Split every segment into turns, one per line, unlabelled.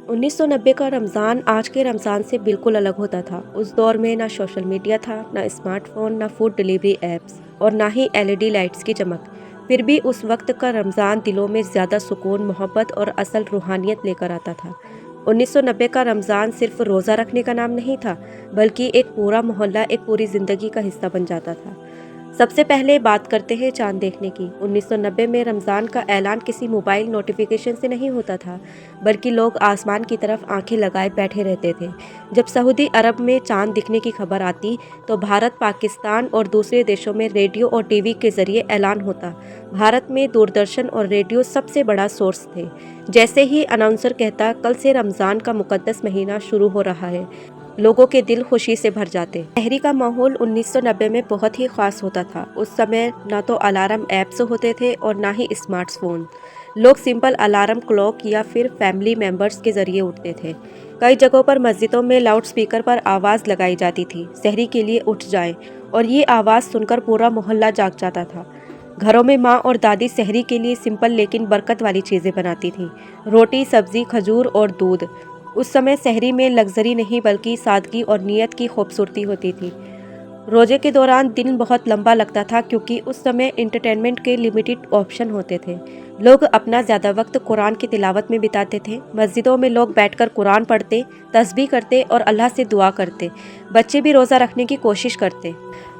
1990 का रमज़ान आज के रमज़ान से बिल्कुल अलग होता था। उस दौर में ना सोशल मीडिया था, ना स्मार्टफ़ोन, ना फूड डिलीवरी ऐप्स और ना ही एलईडी लाइट्स की चमक। फिर भी उस वक्त का रमज़ान दिलों में ज़्यादा सुकून, मोहब्बत और असल रूहानियत लेकर आता था। 1990 का रमज़ान सिर्फ रोज़ा रखने का नाम नहीं था, बल्कि एक पूरा मोहल्ला, एक पूरी ज़िंदगी का हिस्सा बन जाता था। सबसे पहले बात करते हैं चाँद देखने की। 1990 में रमज़ान का ऐलान किसी मोबाइल नोटिफिकेशन से नहीं होता था, बल्कि लोग आसमान की तरफ आंखें लगाए बैठे रहते थे। जब सऊदी अरब में चाँद दिखने की खबर आती, तो भारत, पाकिस्तान और दूसरे देशों में रेडियो और टीवी के जरिए ऐलान होता। भारत में दूरदर्शन और रेडियो सबसे बड़ा सोर्स थे। जैसे ही अनाउंसर कहता, कल से रमज़ान का मुकद्दस महीना शुरू हो रहा है, लोगों के दिल खुशी से भर जाते। शहरी का माहौल 1990 में बहुत ही खास होता था। उस समय ना तो अलार्म ऐप्स होते थे और ना ही स्मार्टफोन। लोग सिंपल अलार्म क्लॉक या फिर फैमिली मेंबर्स के जरिए उठते थे। कई जगहों पर मस्जिदों में लाउड स्पीकर पर आवाज़ लगाई जाती थी, सहरी के लिए उठ जाएं, और ये आवाज़ सुनकर पूरा मोहल्ला जाग जाता था। घरों में माँ और दादी सहरी के लिए सिंपल लेकिन बरकत वाली चीज़ें बनाती थीं, रोटी, सब्जी, खजूर और दूध। उस समय सहरी में लग्जरी नहीं बल्कि सादगी और नीयत की खूबसूरती होती थी। रोजे के दौरान दिन बहुत लंबा लगता था, क्योंकि उस समय इंटरटेनमेंट के लिमिटेड ऑप्शन होते थे। लोग अपना ज़्यादा वक्त कुरान की तिलावत में बिताते थे। मस्जिदों में लोग बैठकर कुरान पढ़ते, तस्बीह करते और अल्लाह से दुआ करते। बच्चे भी रोज़ा रखने की कोशिश करते।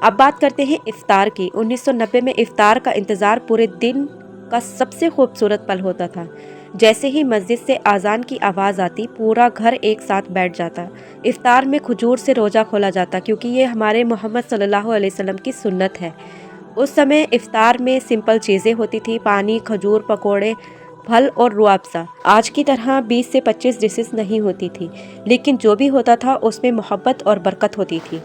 अब बात करते हैं इफ्तार की। 1990 में इफ्तार का इंतज़ार पूरे दिन का सबसे खूबसूरत पल होता था। जैसे ही मस्जिद से आज़ान की आवाज़ आती, पूरा घर एक साथ बैठ जाता। इफ्तार में खजूर से रोज़ा खोला जाता, क्योंकि ये हमारे मोहम्मद सल्लल्लाहु अलैहि वसल्लम की सुन्नत है। उस समय इफ्तार में सिंपल चीज़ें होती थी, पानी, खजूर, पकोड़े, फल और रूह अफ़ज़ा। आज की तरह 20 से 25 डिशेस नहीं होती थी, लेकिन जो भी होता था उसमें मोहब्बत और बरकत होती थी।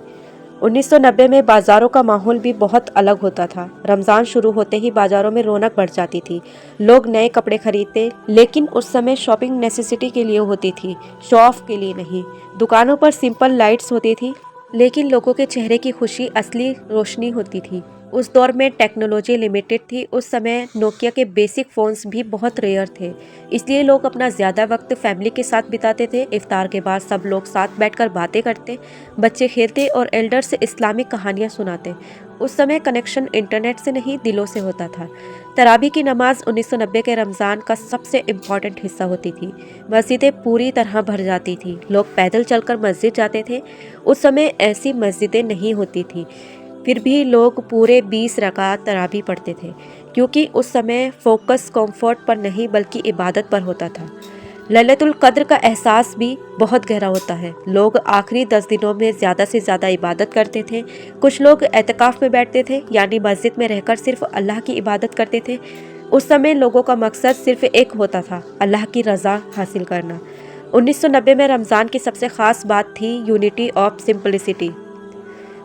1990 में बाज़ारों का माहौल भी बहुत अलग होता था। रमज़ान शुरू होते ही बाज़ारों में रौनक बढ़ जाती थी। लोग नए कपड़े खरीदते, लेकिन उस समय शॉपिंग नेसेसिटी के लिए होती थी, शो ऑफ के लिए नहीं। दुकानों पर सिंपल लाइट्स होती थी, लेकिन लोगों के चेहरे की खुशी असली रोशनी होती थी। उस दौर में टेक्नोलॉजी लिमिटेड थी। उस समय नोकिया के बेसिक फ़ोन्स भी बहुत रेयर थे, इसलिए लोग अपना ज़्यादा वक्त फैमिली के साथ बिताते थे। इफ्तार के बाद सब लोग साथ बैठकर बातें करते, बच्चे खेलते और एल्डर्स इस्लामिक कहानियाँ सुनाते। उस समय कनेक्शन इंटरनेट से नहीं, दिलों से होता था। तरावी की नमाज 1990 के रमज़ान का सबसे इम्पॉर्टेंट हिस्सा होती थी। मस्जिदें पूरी तरह भर जाती थी, लोग पैदल चलकर मस्जिद जाते थे। उस समय ऐसी मस्जिदें नहीं होती थी, फिर भी लोग पूरे 20 रकात तरावी पढ़ते थे, क्योंकि उस समय फोकस कंफर्ट पर नहीं बल्कि इबादत पर होता था। लैलतुल कद्र का एहसास भी बहुत गहरा होता है। लोग आखिरी 10 दिनों में ज़्यादा से ज़्यादा इबादत करते थे। कुछ लोग एतकाफ़ में बैठते थे, यानी मस्जिद में रहकर सिर्फ अल्लाह की इबादत करते थे। उस समय लोगों का मकसद सिर्फ एक होता था, अल्लाह की रज़ा हासिल करना। 1990 में रमज़ान की सबसे ख़ास बात थी यूनिटी ऑफ सिंपलिसिटी।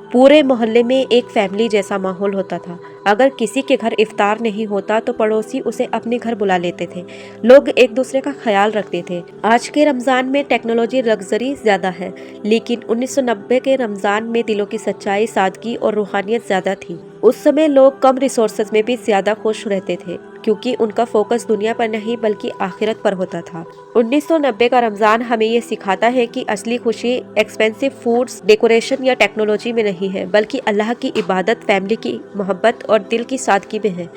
पूरे मोहल्ले में एक फैमिली जैसा माहौल होता था। अगर किसी के घर इफ्तार नहीं होता तो पड़ोसी उसे अपने घर बुला लेते थे। लोग एक दूसरे का ख्याल रखते थे। आज के रमज़ान में टेक्नोलॉजी लग्जरी ज़्यादा है, लेकिन 1990 के रमज़ान में दिलों की सच्चाई, सादगी और रूहानियत ज़्यादा थी। उस समय लोग कम रिसोर्सेज में भी ज़्यादा खुश रहते थे, क्योंकि उनका फोकस दुनिया पर नहीं बल्कि आखिरत पर होता था। 1990 का रमज़ान हमें ये सिखाता है कि असली खुशी एक्सपेंसिव फूड्स, डेकोरेशन या टेक्नोलॉजी में नहीं है, बल्कि अल्लाह की इबादत, फैमिली की मोहब्बत और दिल की सादगी में है।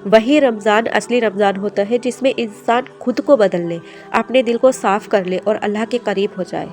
वही रमज़ान असली रमज़ान होता है, जिसमें इंसान खुद को बदल ले, अपने दिल को साफ कर ले और अल्लाह के करीब हो जाए।